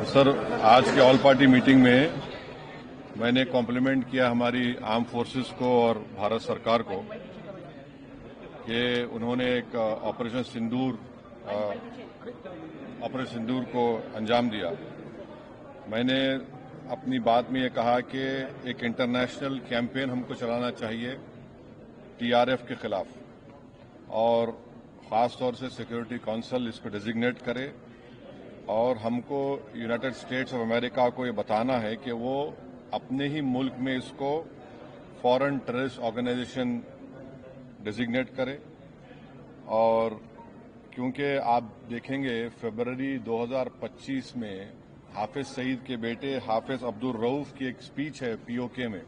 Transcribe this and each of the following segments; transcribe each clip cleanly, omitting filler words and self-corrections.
Sir, आज के all party meeting में मैंने कॉम्प्लीमेंट किया हमारी आर्म फोर्सेस को और भारत सरकार को कि उन्होंने एक ऑपरेशन सिंदूर को अंजाम दिया। मैंने अपनी बात में ये कहा कि एक इंटरनेशनल कैंपेन हमको चलाना चाहिए टीआरएफ के खिलाफ, और ख़ास तौर से सिक्योरिटी काउंसिल इसको डेजिग्नेट करे और हमको यूनाइटेड स्टेट्स ऑफ अमेरिका को ये बताना है कि वो अपने ही मुल्क में इसको फॉरेन टेररिस्ट ऑर्गेनाइजेशन डेजिग्नेट करे। और क्योंकि आप देखेंगे फरवरी 2025 में हाफिज सईद के बेटे हाफिज अब्दुल रऊफ की एक स्पीच है पीओके में,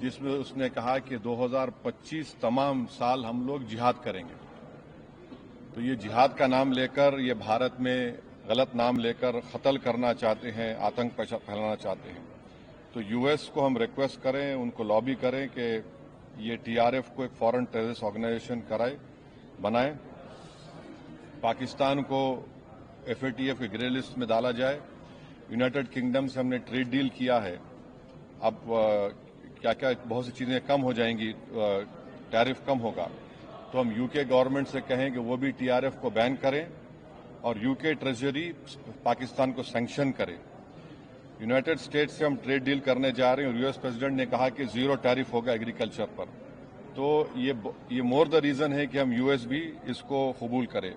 जिसमें उसने कहा कि 2025 तमाम साल हम लोग जिहाद करेंगे। तो ये जिहाद का नाम लेकर, ये भारत में गलत नाम लेकर कत्ल करना चाहते हैं, आतंक फैलाना चाहते हैं। तो यूएस को हम रिक्वेस्ट करें, उनको लॉबी करें कि ये टीआरएफ को एक फॉरेन टेररिस्ट ऑर्गेनाइजेशन बनाए, पाकिस्तान को एफएटीएफ के ग्रे लिस्ट में डाला जाए। यूनाइटेड किंगडम से हमने ट्रेड डील किया है, अब क्या क्या बहुत सी चीजें कम हो जाएंगी, टैरिफ कम होगा। तो हम यूके गवर्नमेंट से कहें कि वो भी टीआरएफ को बैन करें और यूके ट्रेजरी पाकिस्तान को सैंक्शन करे। यूनाइटेड स्टेट्स से हम ट्रेड डील करने जा रहे हैं और यूएस प्रेसिडेंट ने कहा कि जीरो टैरिफ होगा एग्रीकल्चर पर। तो ये मोर द रीजन है कि हम यूएस भी इसको कबूल करें।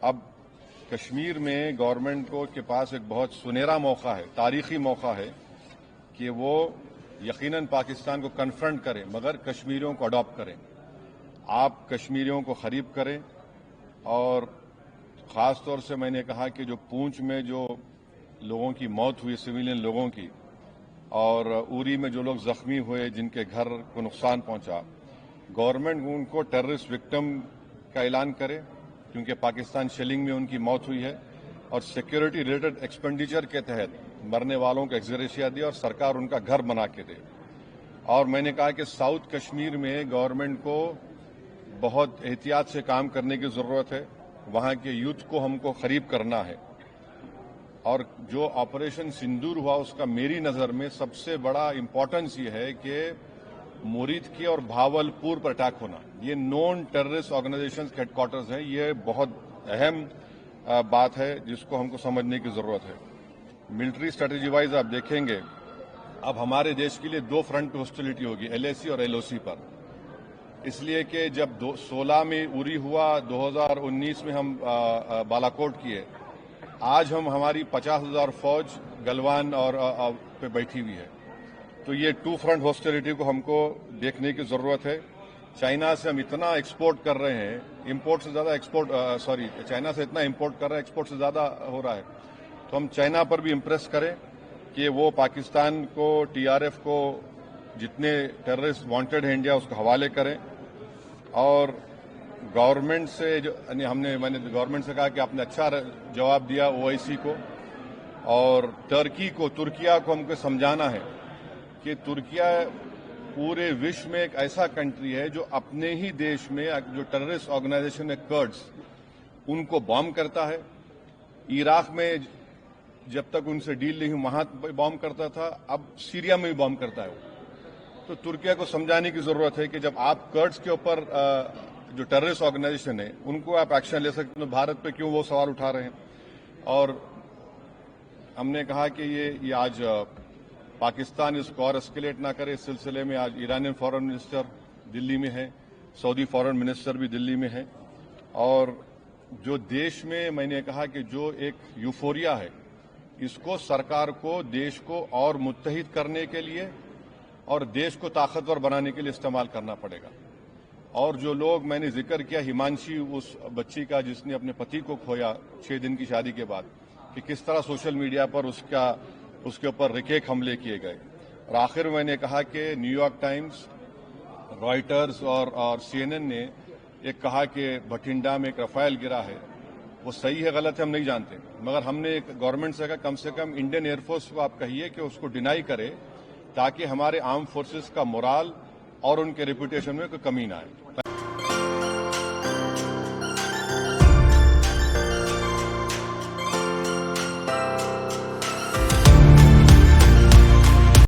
अब कश्मीर में गवर्नमेंट के पास एक बहुत सुनहरा मौका है, तारीखी मौका है कि वो यकीनन पाकिस्तान को कन्फ्रंट करें, मगर कश्मीरियों को अडॉप्ट करें। आप कश्मीरियों को करीब करें। और खास तौर से मैंने कहा कि जो पूंछ में जो लोगों की मौत हुई, सिविलियन लोगों की, और उरी में जो लोग जख्मी हुए, जिनके घर को नुकसान पहुंचा, गवर्नमेंट उनको टेररिस्ट विक्टिम का ऐलान करे, क्योंकि पाकिस्तान शेलिंग में उनकी मौत हुई है, और सिक्योरिटी रिलेटेड एक्सपेंडिचर के तहत मरने वालों को एक्सग्रेशिया दे और सरकार उनका घर बना के दे। और मैंने कहा कि साउथ कश्मीर में गवर्नमेंट को बहुत एहतियात से काम करने की जरूरत है। वहां के यूथ को हमको करीब करना है। और जो ऑपरेशन सिंदूर हुआ, उसका मेरी नजर में सबसे बड़ा इंपॉर्टेंस ये है कि मुरीद की और भावलपुर पर अटैक होना, ये नॉन टेररिस्ट ऑर्गेनाइजेशन के हेडक्वार्टर्स हैं। ये बहुत अहम बात है जिसको हमको समझने की जरूरत है। मिलिट्री स्ट्रेटेजी वाइज आप देखेंगे, अब हमारे देश के लिए दो फ्रंट पे हॉस्टिलिटी होगी, एलएसी और एलओसी पर। इसलिए कि जब 16 में उरी हुआ, 2019 में हम बालाकोट किए, आज हमारी 50,000 फौज गलवान और पे बैठी हुई है। तो ये टू फ्रंट हॉस्टिलिटी को हमको देखने की जरूरत है। चाइना से हम इतना एक्सपोर्ट कर रहे हैं, इंपोर्ट से ज्यादा चाइना से इतना इंपोर्ट कर रहे हैं, एक्सपोर्ट से ज्यादा हो रहा है। तो हम चाइना पर भी इम्प्रेस करें कि वो पाकिस्तान को, टीआरएफ को, जितने टेररिस्ट वांटेड है इंडिया, उसको हवाले करें। और गवर्नमेंट से मैंने गवर्नमेंट से कहा कि आपने अच्छा जवाब दिया ओआईसी को, और तुर्किया को हमको समझाना है कि तुर्किया पूरे विश्व में एक ऐसा कंट्री है जो अपने ही देश में जो टेररिस्ट ऑर्गेनाइजेशन है कर्ड्स, उनको बॉम्ब करता है। इराक में जब तक उनसे डील नहीं हुई वहां बॉम्ब करता था, अब सीरिया में भी बॉम्ब करता है वो। तो तुर्किया को समझाने की जरूरत है कि जब आप कर्ड्स के ऊपर जो टेररिस्ट ऑर्गेनाइजेशन है उनको आप एक्शन ले सकते हैं, तो भारत पे क्यों वो सवाल उठा रहे हैं। और हमने कहा कि ये आज पाकिस्तान इसको और एस्केलेट ना करे। इस सिलसिले में आज ईरानियन फॉरेन मिनिस्टर दिल्ली में है, सऊदी फॉरेन मिनिस्टर भी दिल्ली में है। और जो देश में मैंने कहा कि जो एक यूफोरिया है, इसको सरकार को देश को और मुत्तहिद करने के लिए और देश को ताकतवर बनाने के लिए इस्तेमाल करना पड़ेगा। और जो लोग मैंने जिक्र किया, हिमांशी, उस बच्ची का जिसने अपने पति को खोया 6 दिन की शादी के बाद, कि किस तरह सोशल मीडिया पर उसके ऊपर रिकेक हमले किए गए। और आखिर मैंने कहा कि न्यूयॉर्क टाइम्स, रॉयटर्स और सीएनएन ने एक कहा कि भटिंडा में एक रफाल गिरा है। वो सही है गलत है हम नहीं जानते, मगर हमने एक गवर्नमेंट से कहा कम से कम इंडियन एयरफोर्स को आप कहिए कि उसको डिनाई करे, ताकि हमारे आर्म फोर्सेस का मोराल और उनके रेपुटेशन में कोई कमी ना आए।